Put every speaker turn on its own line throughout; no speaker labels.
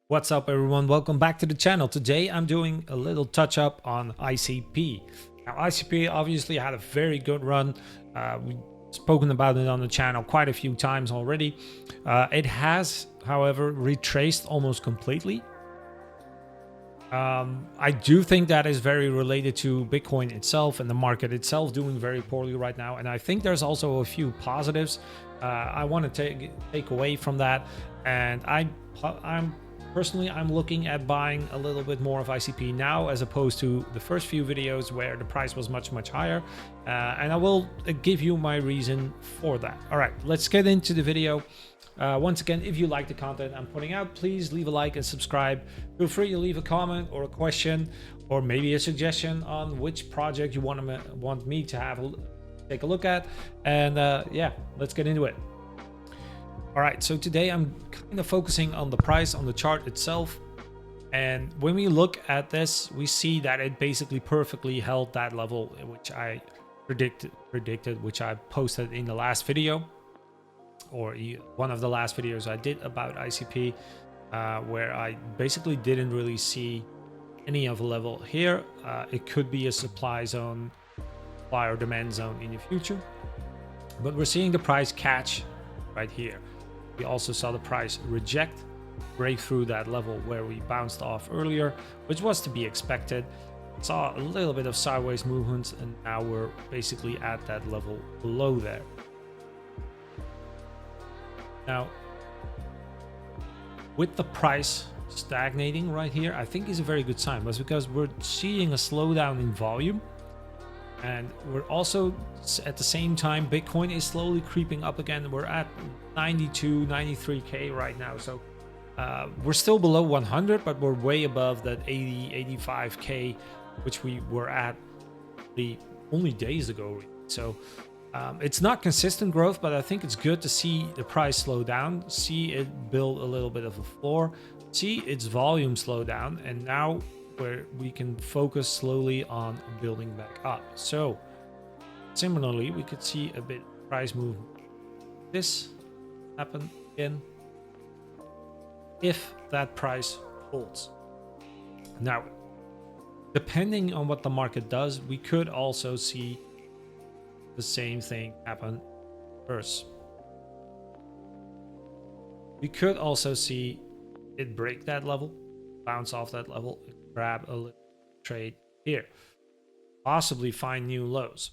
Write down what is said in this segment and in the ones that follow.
What's up, everyone? Welcome back to the channel. Today I'm doing a little touch up on ICP. Now, ICP obviously had a very good run. We've spoken about it on the channel quite a few times already. It has, however, retraced almost completely. I do think that is very related to Bitcoin itself and the market itself doing very poorly right now. And I think there's also a few positives I want to take away from that. And I'm looking at buying a little bit more of ICP now, as opposed to the first few videos where the price was much higher, and I will give you my reason for that. All right, let's get into the video. Once again, if you like the content I'm putting out, please leave a like and subscribe. Feel free to leave a comment or a question, or maybe a suggestion on which project you want me to take a look at. And yeah, let's get into it. All right, so today I'm kind of focusing on the price on the chart itself. And when we look at this, we see that it basically perfectly held that level, which I predicted, which I posted in the last video, or one of the last videos I did about ICP, where I basically didn't really see any of a level here. It could be a supply or demand zone in the future, but we're seeing the price catch right here. We also saw the price break through that level where we bounced off earlier, which was to be expected. Saw a little bit of sideways movements, and now we're basically at that level below there. Now, with the price stagnating right here, I think is a very good sign, because we're seeing a slowdown in volume. And we're also, at the same time, Bitcoin is slowly creeping up again. We're at 92, 93K right now. So we're still below 100, but we're way above that 80, 85K, which we were at only days ago. So it's not consistent growth, but I think it's good to see the price slow down, see it build a little bit of a floor, see its volume slow down, and now where we can focus slowly on building back up. So similarly, we could see a bit price move this happen again if that price holds. Now, depending on what the market does, we could also see the same thing happen first. We could also see it break that level, bounce off that level, grab a little trade here, possibly find new lows.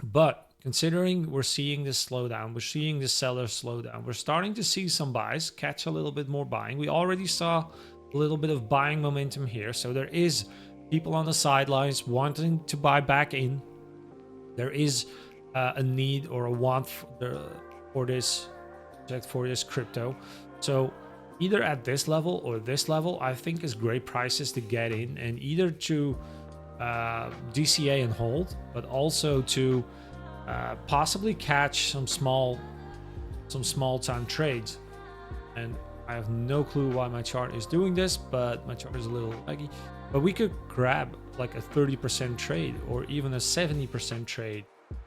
But considering we're seeing this slowdown, we're seeing the sellers slow down, we're starting to see some buys catch a little bit more buying. We already saw a little bit of buying momentum here, so there is people on the sidelines wanting to buy back in. There is a need or a want for this crypto. So either at this level or this level, I think is great prices to get in, and either to DCA and hold, but also to possibly catch some small time trades. And I have no clue why my chart is doing this, but my chart is a little laggy. But we could grab like a 30% trade or even a 70% trade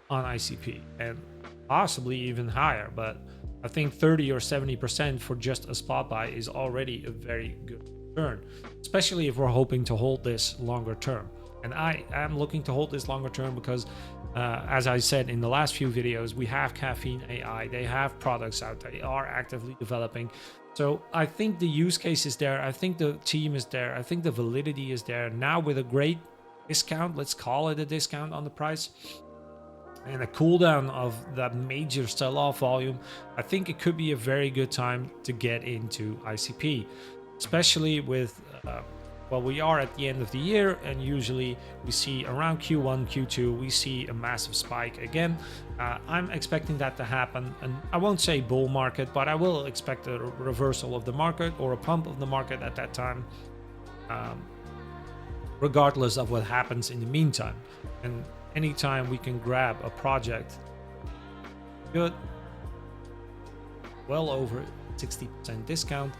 on ICP, and possibly even higher. But I think 30 or 70% for just a spot buy is already a very good return, especially if we're hoping to hold this longer term. And I am looking to hold this longer term because, as I said in the last few videos, we have Caffeine AI, they have products out, they are actively developing. So I think the use case is there, I think the team is there, I think the validity is there. Now with a great discount, let's call it a discount on the price, and a cool down of that major sell-off volume, I think it could be a very good time to get into ICP, especially with well, we are at the end of the year, and usually we see around Q1, Q2, we see a massive spike again. I'm expecting that to happen, and I won't say bull market, but I will expect a reversal of the market or a pump of the market at that time, regardless of what happens in the meantime. And anytime we can grab a project good, well over 60% discount,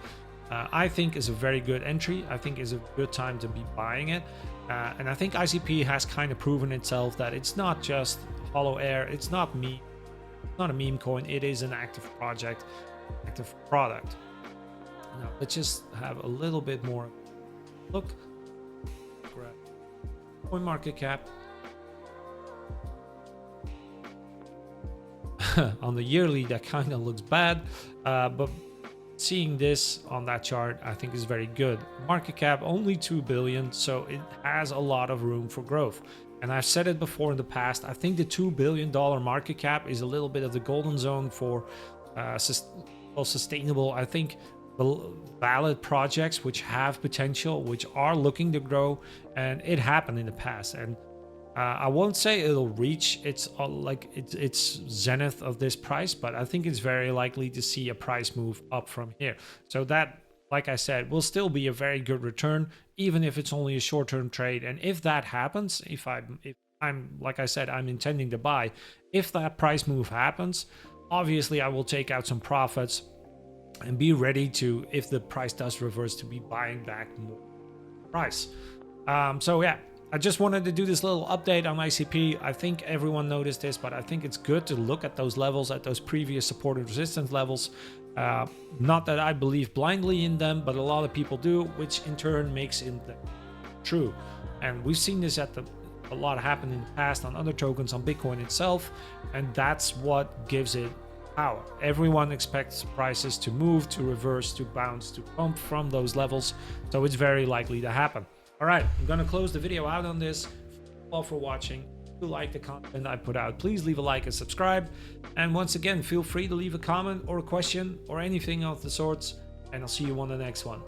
I think is a very good entry. I think is a good time to be buying it. And I think ICP has kind of proven itself that it's not just hollow air, it's not a meme coin, it is an active project, active product. Now let's just have a little bit more look. Grab coin market cap. On the yearly, that kind of looks bad, but seeing this on that chart, I think is very good. Market cap only 2 billion, so it has a lot of room for growth. And I've said it before in the past, I think the $2 billion market cap is a little bit of the golden zone for sustainable. I think the valid projects which have potential, which are looking to grow, and it happened in the past. And I won't say it'll reach its zenith of this price, but I think it's very likely to see a price move up from here. So that, like I said, will still be a very good return, even if it's only a short-term trade. And if that happens, if I'm like I said, I'm intending to buy. If that price move happens, obviously I will take out some profits and be ready to, if the price does reverse, to be buying back more price. So yeah. I just wanted to do this little update on ICP. I think everyone noticed this, but I think it's good to look at those levels, at those previous support and resistance levels. Not that I believe blindly in them, but a lot of people do, which in turn makes it true. And we've seen this a lot happen in the past on other tokens, on Bitcoin itself, and that's what gives it power. Everyone expects prices to move, to reverse, to bounce, to pump from those levels, so it's very likely to happen. All right, I'm gonna close the video out on this. Thank you all for watching. If you like the content I put out, please leave a like and subscribe. And once again, feel free to leave a comment or a question or anything of the sorts, and I'll see you on the next one.